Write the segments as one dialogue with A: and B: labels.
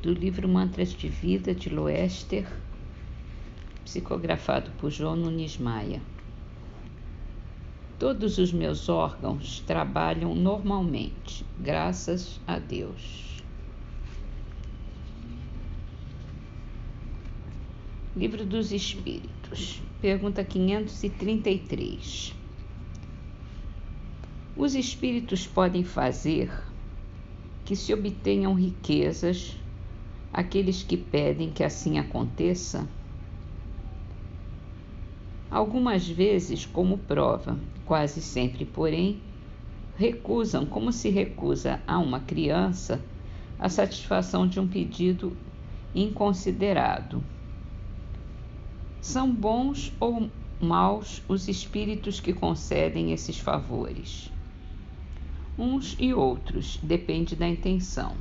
A: do livro Mantras de Vida, de Loester, psicografado por João Nunes Maia. Todos os meus órgãos trabalham normalmente, graças a Deus. Livro dos Espíritos, pergunta 533. Os espíritos podem fazer que se obtenham riquezas aqueles que pedem que assim aconteça? Algumas vezes, como prova, quase sempre, porém, recusam, como se recusa a uma criança, a satisfação de um pedido inconsiderado. São bons ou maus os espíritos que concedem esses favores? Uns e outros, depende da intenção.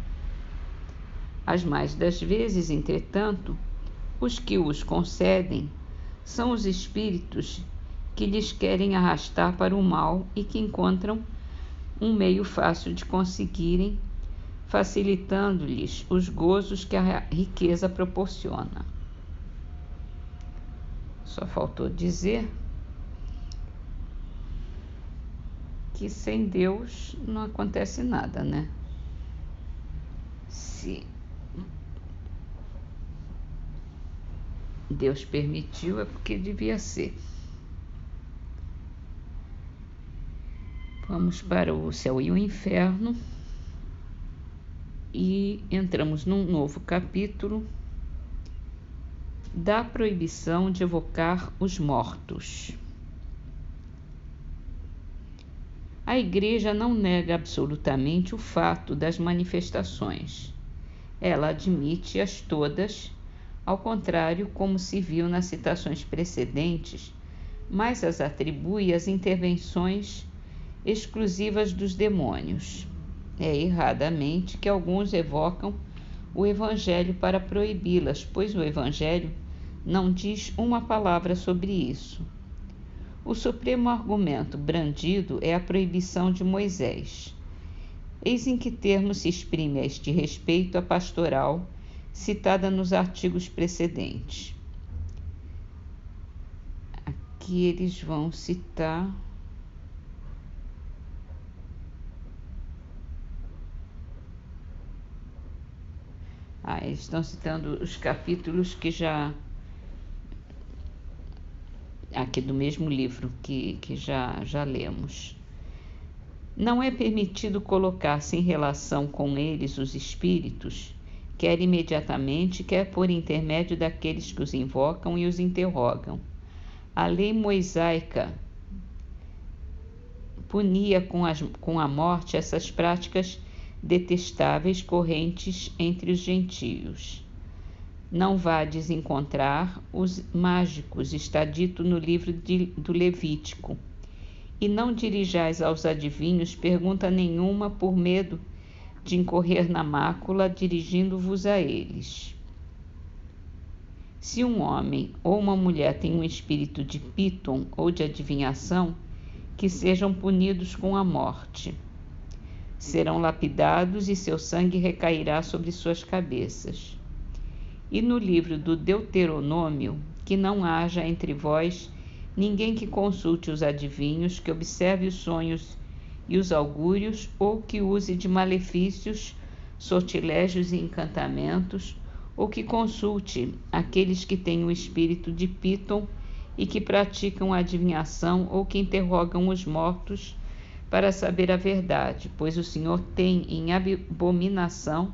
A: As mais das vezes, entretanto, os que os concedem são os espíritos que lhes querem arrastar para o mal e que encontram um meio fácil de conseguirem, facilitando-lhes os gozos que a riqueza proporciona. Só faltou dizer que sem Deus não acontece nada, né? Se Deus permitiu, é porque devia ser. Vamos para o céu e o inferno e entramos num novo capítulo da proibição de evocar os mortos. A Igreja não nega absolutamente o fato das manifestações. Ela admite-as todas, ao contrário, como se viu nas citações precedentes, mas as atribui às intervenções exclusivas dos demônios. É erradamente que alguns evocam o Evangelho para proibi-las, pois o Evangelho não diz uma palavra sobre isso. O supremo argumento brandido é a proibição de Moisés. Eis em que termos se exprime a este respeito a pastoral citada nos artigos precedentes. Aqui eles vão citar eles estão citando os capítulos que já aqui do mesmo livro que já lemos. Não é permitido colocar-se em relação com eles os espíritos, quer imediatamente, quer por intermédio daqueles que os invocam e os interrogam. A lei mosaica punia com a morte essas práticas detestáveis correntes entre os gentios. Não vades encontrar os mágicos, está dito no livro do Levítico. E não dirijais aos adivinhos pergunta nenhuma por medo de incorrer na mácula, dirigindo-vos a eles. Se um homem ou uma mulher tem um espírito de píton ou de adivinhação, que sejam punidos com a morte. Serão lapidados e seu sangue recairá sobre suas cabeças. E no livro do Deuteronômio, que não haja entre vós ninguém que consulte os adivinhos, que observe os sonhos e os augúrios, ou que use de malefícios, sortilégios e encantamentos, ou que consulte aqueles que têm o espírito de Píton e que praticam a adivinhação, ou que interrogam os mortos para saber a verdade, pois o Senhor tem em abominação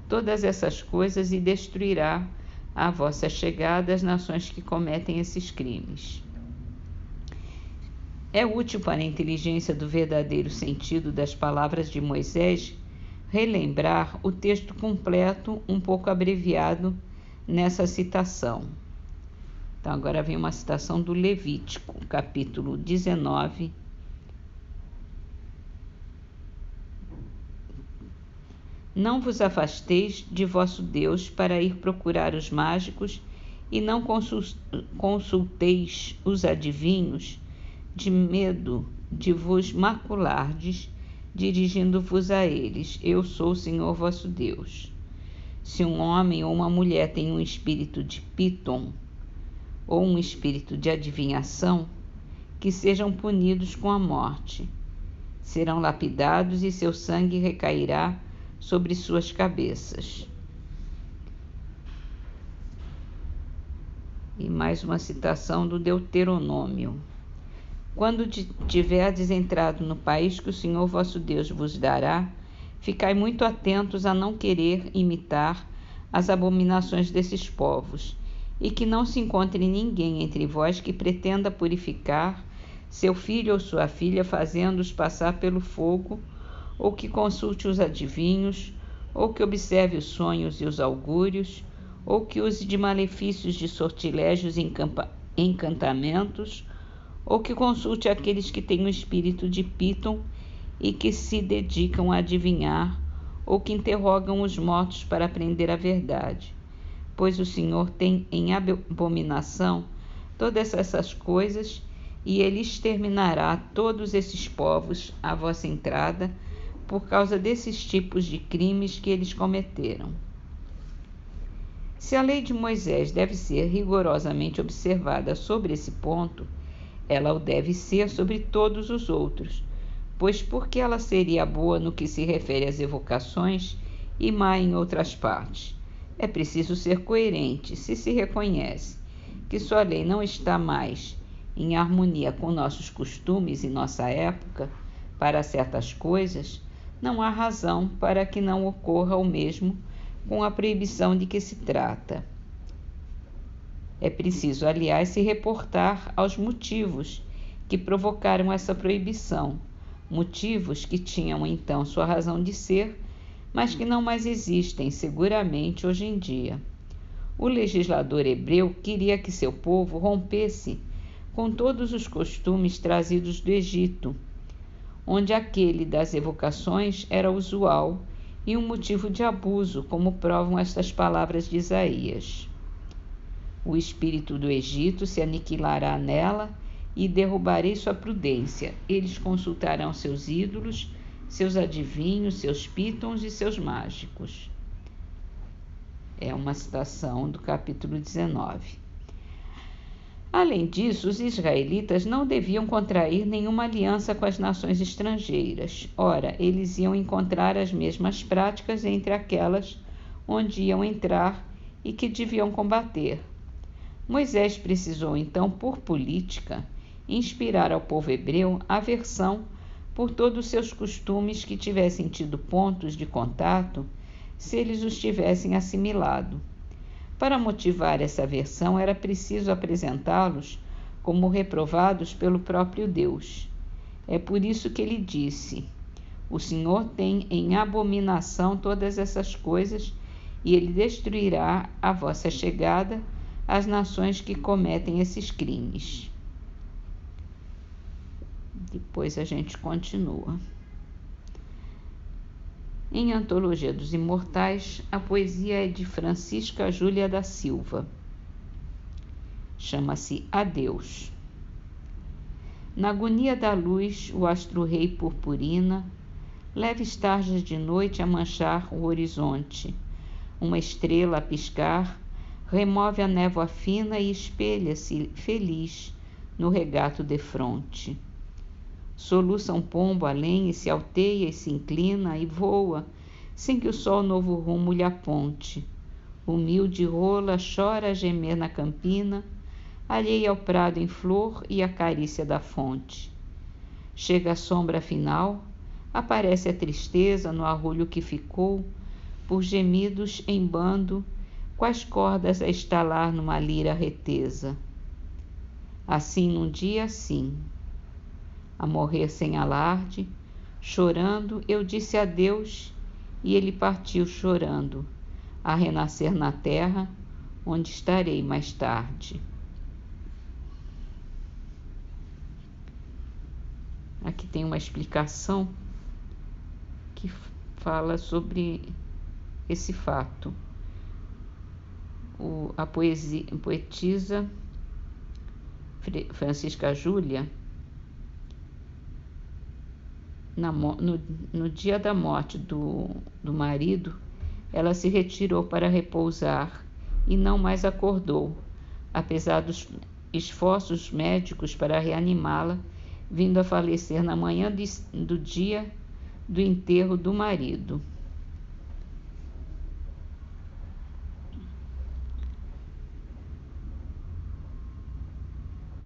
A: todas essas coisas e destruirá à vossa chegada as nações que cometem esses crimes. É útil para a inteligência do verdadeiro sentido das palavras de Moisés relembrar o texto completo, um pouco abreviado nessa citação. Então, agora vem uma citação do Levítico, capítulo 19, Não vos afasteis de vosso Deus para ir procurar os mágicos, e não consulteis os adivinhos, de medo de vos maculardes, dirigindo-vos a eles. Eu sou o Senhor vosso Deus. Se um homem ou uma mulher tem um espírito de Piton ou um espírito de adivinhação, que sejam punidos com a morte. Serão lapidados e seu sangue recairá sobre suas cabeças. E mais uma citação do Deuteronômio. Quando tiverdes entrado no país que o Senhor vosso Deus vos dará, ficai muito atentos a não querer imitar as abominações desses povos, e que não se encontre ninguém entre vós que pretenda purificar seu filho ou sua filha, fazendo-os passar pelo fogo, ou que consulte os adivinhos, ou que observe os sonhos e os augúrios, ou que use de malefícios, de sortilégios e encantamentos, ou que consulte aqueles que têm o espírito de Piton e que se dedicam a adivinhar, ou que interrogam os mortos para aprender a verdade. Pois o Senhor tem em abominação todas essas coisas, e ele exterminará todos esses povos à vossa entrada, por causa desses tipos de crimes que eles cometeram. Se a lei de Moisés deve ser rigorosamente observada sobre esse ponto, ela o deve ser sobre todos os outros, pois porque ela seria boa no que se refere às evocações e má em outras partes? É preciso ser coerente. Se se reconhece que sua lei não está mais em harmonia com nossos costumes e nossa época para certas coisas, não há razão para que não ocorra o mesmo com a proibição de que se trata. É preciso, aliás, se reportar aos motivos que provocaram essa proibição, motivos que tinham então sua razão de ser, mas que não mais existem seguramente hoje em dia. O legislador hebreu queria que seu povo rompesse com todos os costumes trazidos do Egito, onde aquele das evocações era usual e um motivo de abuso, como provam estas palavras de Isaías. O espírito do Egito se aniquilará nela e derrubarei sua prudência. Eles consultarão seus ídolos, seus adivinhos, seus pítons e seus mágicos. É uma citação do capítulo 19. Além disso, os israelitas não deviam contrair nenhuma aliança com as nações estrangeiras. Ora, eles iam encontrar as mesmas práticas entre aquelas onde iam entrar e que deviam combater. Moisés precisou, então, por política, inspirar ao povo hebreu aversão por todos os seus costumes que tivessem tido pontos de contato, se eles os tivessem assimilado. Para motivar essa aversão, era preciso apresentá-los como reprovados pelo próprio Deus. É por isso que ele disse: o Senhor tem em abominação todas essas coisas, e ele destruirá à vossa chegada as nações que cometem esses crimes. Depois a gente continua. Em Antologia dos Imortais, a poesia é de Francisca Júlia da Silva. Chama-se Adeus. Na agonia da luz, o astro-rei purpurina, leves tarjas de noite a manchar o horizonte. Uma estrela a piscar, remove a névoa fina e espelha-se feliz no regato defronte. Soluça um pombo além e se alteia e se inclina e voa, sem que o sol novo rumo lhe aponte. Humilde rola chora a gemer na campina, alheia ao prado em flor e à carícia da fonte. Chega a sombra final, aparece a tristeza no arrulho que ficou, por gemidos em bando, quais cordas a estalar numa lira retesa. Assim num dia assim, a morrer sem alarde, chorando, eu disse adeus, e ele partiu chorando, a renascer na terra, onde estarei mais tarde. Aqui tem uma explicação que fala sobre esse fato. A poetisa Francisca Júlia, no dia da morte do marido, ela se retirou para repousar e não mais acordou, apesar dos esforços médicos para reanimá-la, vindo a falecer na manhã do dia do enterro do marido.